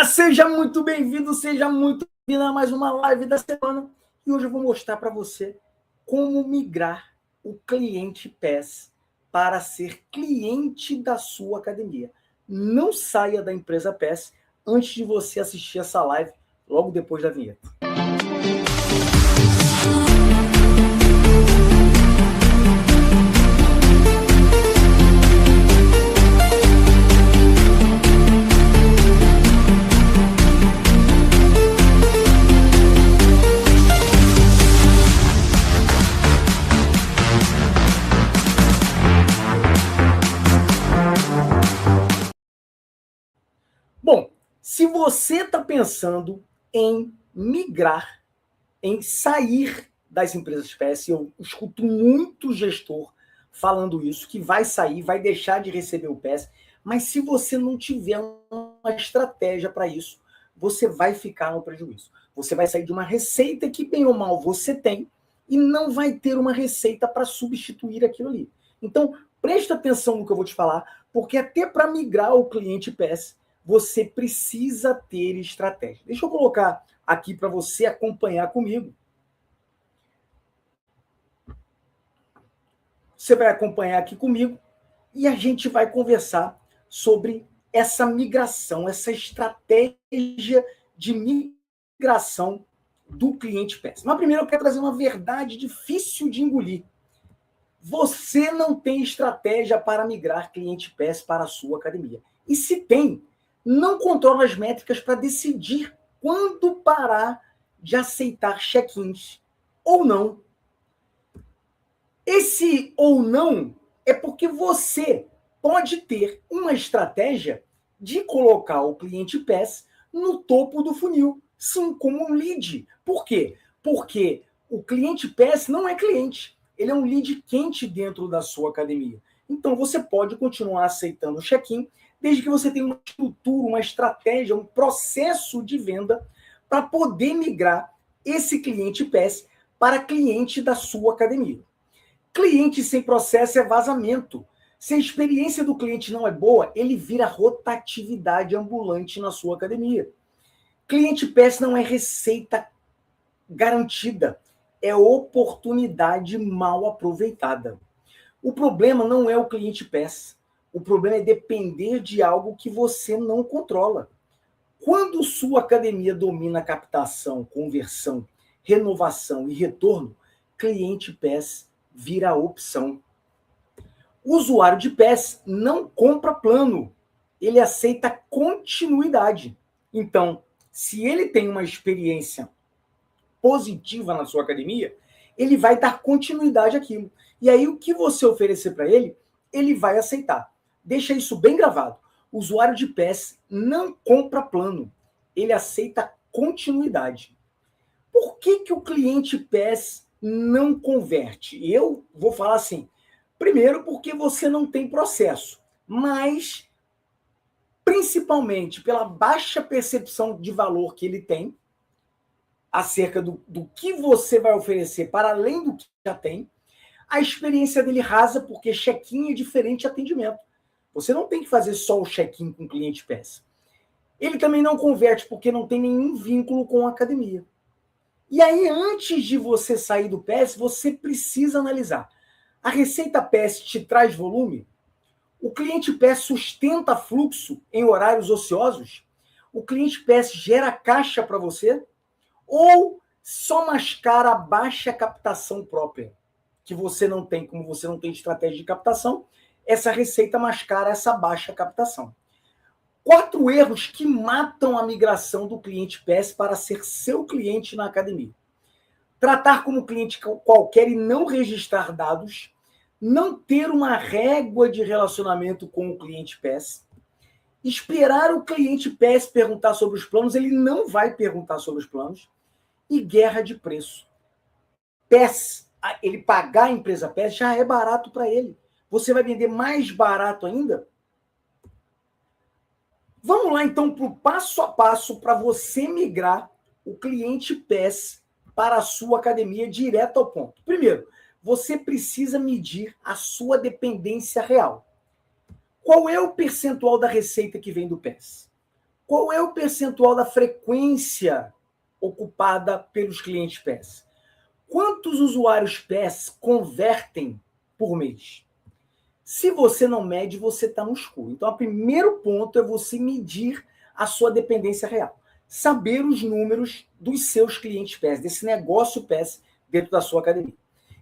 Seja muito bem-vindo, seja muito bem-vindo a mais uma live da semana. E hoje eu vou mostrar para você como migrar o cliente PES para ser cliente da sua academia. Não saia da empresa PES antes de você assistir essa live, logo depois da vinheta. Bom, se você está pensando em migrar, em sair das empresas PES, eu escuto muito gestor falando isso, que vai sair, vai deixar de receber o PES, mas se você não tiver uma estratégia para isso, você vai ficar no prejuízo. Você vai sair de uma receita que, bem ou mal, você tem, e não vai ter uma receita para substituir aquilo ali. Então, presta atenção no que eu vou te falar, porque até para migrar o cliente PES, você precisa ter estratégia. Deixa eu colocar aqui para você acompanhar comigo. Você vai acompanhar aqui comigo e a gente vai conversar sobre essa migração, essa estratégia de migração do cliente PES. Mas primeiro eu quero trazer uma verdade difícil de engolir. Você não tem estratégia para migrar cliente PES para a sua academia. E se tem, não controla as métricas para decidir quando parar de aceitar check-ins ou não. Esse ou não é porque você pode ter uma estratégia de colocar o cliente PES no topo do funil, sim, como um lead. Por quê? Porque o cliente PES não é cliente, ele é um lead quente dentro da sua academia. Então você pode continuar aceitando o check-in, desde que você tenha uma estrutura, uma estratégia, um processo de venda para poder migrar esse cliente PES para cliente da sua academia. Cliente sem processo é vazamento. Se a experiência do cliente não é boa, ele vira rotatividade ambulante na sua academia. Cliente PES não é receita garantida, é oportunidade mal aproveitada. O problema não é o cliente PES. O problema é depender de algo que você não controla. Quando sua academia domina captação, conversão, renovação e retorno, cliente PES vira opção. O usuário de PES não compra plano, ele aceita continuidade. Então, se ele tem uma experiência positiva na sua academia, ele vai dar continuidade àquilo. E aí, o que você oferecer para ele, ele vai aceitar. Deixa isso bem gravado. O usuário de PES não compra plano, ele aceita continuidade. Por que o cliente PES não converte? Eu vou falar assim, primeiro porque você não tem processo, mas principalmente pela baixa percepção de valor que ele tem acerca do que você vai oferecer para além do que já tem, a experiência dele rasa porque check-in é diferente de atendimento. Você não tem que fazer só o check-in com o cliente PES. Ele também não converte porque não tem nenhum vínculo com a academia. E aí, antes de você sair do PES, você precisa analisar. A receita PES te traz volume? O cliente PES sustenta fluxo em horários ociosos? O cliente PES gera caixa para você? Ou só mascara a baixa captação própria? Que você não tem, como você não tem estratégia de captação, essa receita mascara essa baixa captação. 4 erros que matam a migração do cliente PES para ser seu cliente na academia. Tratar como cliente qualquer e não registrar dados. Não ter uma régua de relacionamento com o cliente PES. Esperar o cliente PES perguntar sobre os planos, ele não vai perguntar sobre os planos. E guerra de preço. PES, ele pagar a empresa PES já é barato para ele. Você vai vender mais barato ainda? Vamos lá, então, para o passo a passo para você migrar o cliente PES para a sua academia direto ao ponto. Primeiro, você precisa medir a sua dependência real. Qual é o percentual da receita que vem do PES? Qual é o percentual da frequência ocupada pelos clientes PES? Quantos usuários PES convertem por mês? Se você não mede, você está no escuro. Então, o primeiro ponto é você medir a sua dependência real. Saber os números dos seus clientes PES, desse negócio PES dentro da sua academia.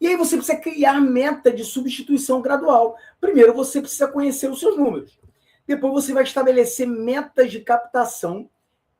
E aí você precisa criar meta de substituição gradual. Primeiro, você precisa conhecer os seus números. Depois, você vai estabelecer metas de captação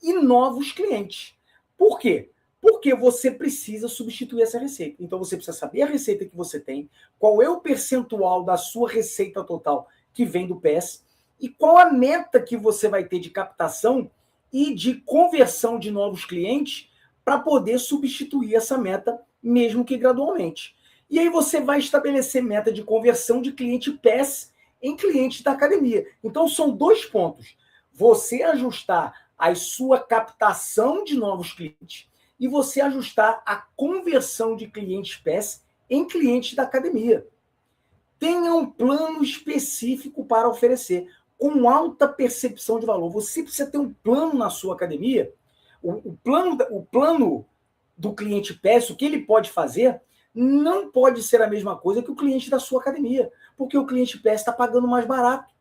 e novos clientes. Por quê? Porque você precisa substituir essa receita. Então, você precisa saber a receita que você tem, qual é o percentual da sua receita total que vem do PES e qual a meta que você vai ter de captação e de conversão de novos clientes para poder substituir essa meta, mesmo que gradualmente. E aí você vai estabelecer meta de conversão de cliente PES em cliente da academia. Então, são 2 pontos. Você ajustar a sua captação de novos clientes e você ajustar a conversão de clientes PES em clientes da academia. Tenha um plano específico para oferecer, com alta percepção de valor. Você precisa ter um plano na sua academia. O plano do cliente PES, o que ele pode fazer, não pode ser a mesma coisa que o cliente da sua academia, porque o cliente PES está pagando mais barato.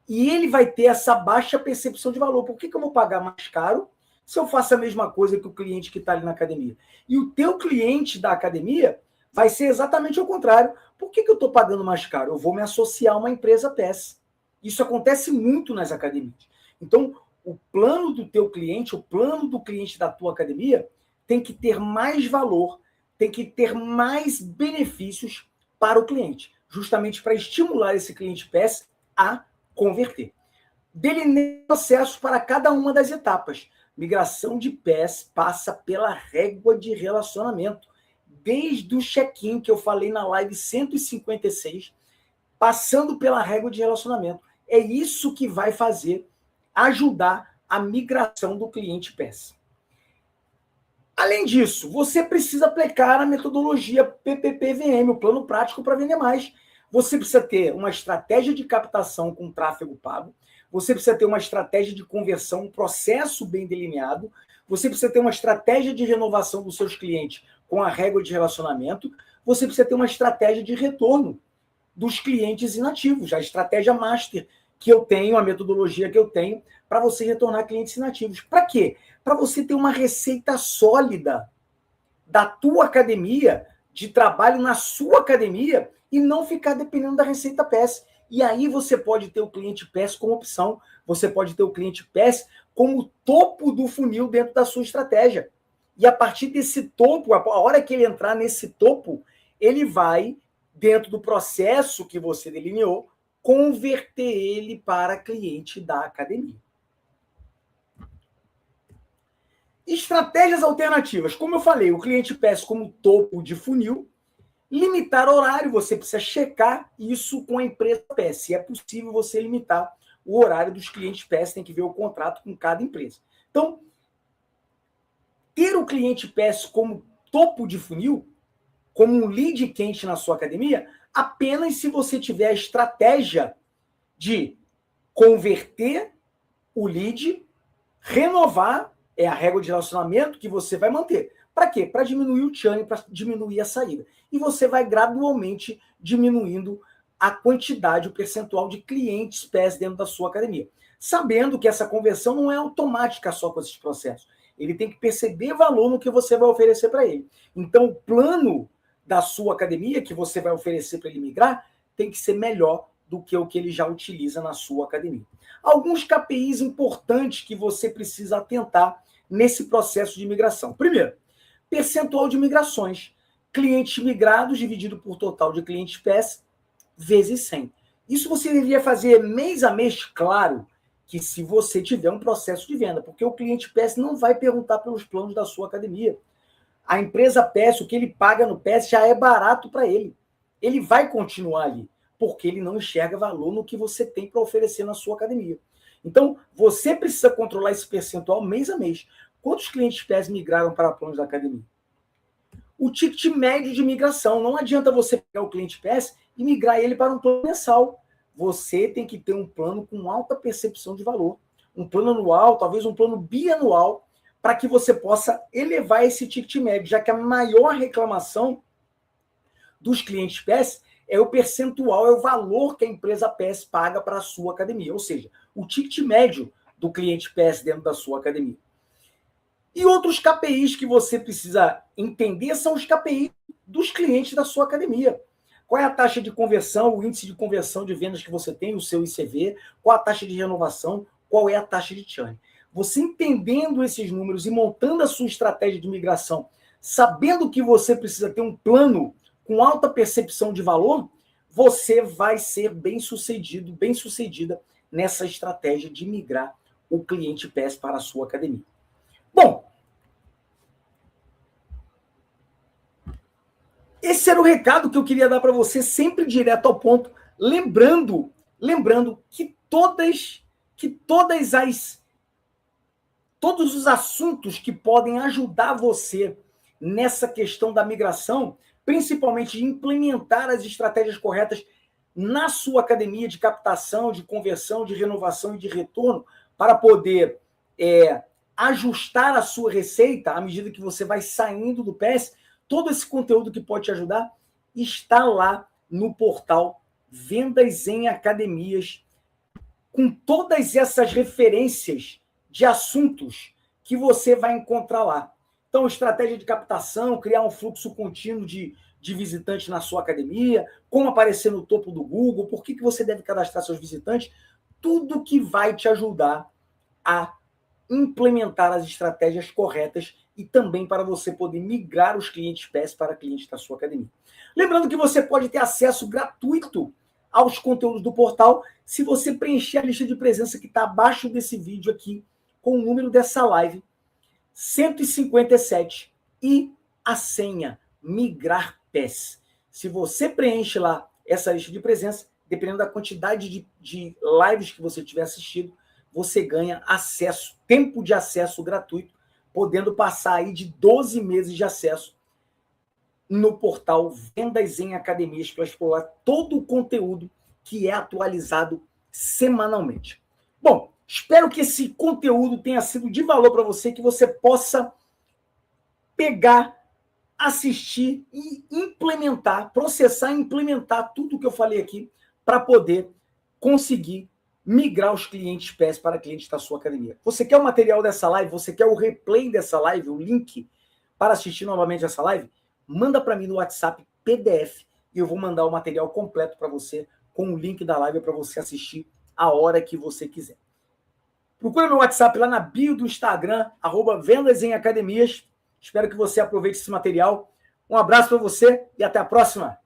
E ele vai ter essa baixa percepção de valor. Por que eu vou pagar mais caro se eu faço a mesma coisa que o cliente que está ali na academia? E o teu cliente da academia vai ser exatamente o contrário. Por que eu estou pagando mais caro? Eu vou me associar a uma empresa PES. Isso acontece muito nas academias. Então, o plano do teu cliente, o plano do cliente da tua academia tem que ter mais valor, tem que ter mais benefícios para o cliente, justamente para estimular esse cliente PES a converter. Delineie processo para cada uma das etapas. Migração de PES passa pela régua de relacionamento, desde o check-in que eu falei na live 156, passando pela régua de relacionamento. É isso que vai ajudar a migração do cliente PES. Além disso, você precisa aplicar a metodologia PPPVM, o plano prático para vender mais. Você precisa ter uma estratégia de captação com tráfego pago, você precisa ter uma estratégia de conversão, um processo bem delineado, você precisa ter uma estratégia de renovação dos seus clientes com a régua de relacionamento, você precisa ter uma estratégia de retorno dos clientes inativos, a estratégia master que eu tenho, a metodologia que eu tenho para você retornar clientes inativos. Para quê? Para você ter uma receita sólida da tua academia, de trabalho na sua academia, e não ficar dependendo da receita PES. E aí você pode ter o cliente PES como opção, você pode ter o cliente PES como topo do funil dentro da sua estratégia. E a partir desse topo, a hora que ele entrar nesse topo, ele vai, dentro do processo que você delineou, converter ele para cliente da academia. Estratégias alternativas. Como eu falei, o cliente PES como topo de funil. Limitar horário, você precisa checar isso com a empresa PES. Se é possível você limitar o horário dos clientes PES, tem que ver o contrato com cada empresa. Então, ter o cliente PES como topo de funil, como um lead quente na sua academia, apenas se você tiver a estratégia de converter o lead, renovar, é a régua de relacionamento que você vai manter. Para quê? Para diminuir o churn, para diminuir a saída. E você vai gradualmente diminuindo a quantidade, o percentual de clientes PES dentro da sua academia. Sabendo que essa conversão não é automática só com esses processos. Ele tem que perceber valor no que você vai oferecer para ele. Então, o plano da sua academia que você vai oferecer para ele migrar tem que ser melhor do que o que ele já utiliza na sua academia. Alguns KPIs importantes que você precisa atentar nesse processo de migração. Primeiro, percentual de migrações. Clientes migrados dividido por total de clientes PES vezes 100. Isso você deveria fazer mês a mês, claro, que se você tiver um processo de venda, porque o cliente PES não vai perguntar pelos planos da sua academia. A empresa PES, o que ele paga no PES já é barato para ele. Ele vai continuar ali, porque ele não enxerga valor no que você tem para oferecer na sua academia. Então, você precisa controlar esse percentual mês a mês. Quantos clientes PES migraram para planos da academia? O ticket médio de migração. Não adianta você pegar o cliente PES e migrar ele para um plano mensal. Você tem que ter um plano com alta percepção de valor. um plano anual, talvez um plano bianual, para que você possa elevar esse ticket médio, já que a maior reclamação dos clientes PES é o percentual, é o valor que a empresa PES paga para a sua academia, ou seja, o ticket médio do cliente PES dentro da sua academia. E outros KPIs que você precisa entender são os KPIs dos clientes da sua academia. Qual é a taxa de conversão, o índice de conversão de vendas que você tem, o seu ICV, qual a taxa de renovação, qual é a taxa de churn. Você entendendo esses números e montando a sua estratégia de migração, sabendo que você precisa ter um plano com alta percepção de valor, você vai ser bem-sucedido, bem-sucedida nessa estratégia de migrar o cliente PES para a sua academia. Bom, esse era o recado que eu queria dar para você, sempre direto ao ponto, lembrando que todos os assuntos que podem ajudar você nessa questão da migração, principalmente de implementar as estratégias corretas na sua academia de captação, de conversão, de renovação e de retorno, para poder ajustar a sua receita à medida que você vai saindo do PES. Todo esse conteúdo que pode te ajudar está lá no portal Vendas em Academias, com todas essas referências de assuntos que você vai encontrar lá. Então, estratégia de captação, criar um fluxo contínuo de visitantes na sua academia, como aparecer no topo do Google, por que você deve cadastrar seus visitantes, tudo que vai te ajudar a implementar as estratégias corretas e também para você poder migrar os clientes PES para clientes da sua academia. Lembrando que você pode ter acesso gratuito aos conteúdos do portal se você preencher a lista de presença que está abaixo desse vídeo aqui, com o número dessa live, 157, e a senha Migrar PES. Se você preenche lá essa lista de presença, dependendo da quantidade de lives que você tiver assistido, você ganha acesso, tempo de acesso gratuito, podendo passar aí de 12 meses de acesso no portal Vendas em Academias para explorar todo o conteúdo que é atualizado semanalmente. Bom, espero que esse conteúdo tenha sido de valor para você, que você possa pegar, assistir e implementar, processar e implementar tudo o que eu falei aqui para poder conseguir migrar os clientes PES para clientes da sua academia. Você quer o material dessa live? Você quer o replay dessa live, o link para assistir novamente essa live? Manda para mim no WhatsApp PDF e eu vou mandar o material completo para você com o link da live para você assistir a hora que você quiser. Procura meu WhatsApp lá na bio do Instagram, @Vendas em Academias. Espero que você aproveite esse material. Um abraço para você e até a próxima.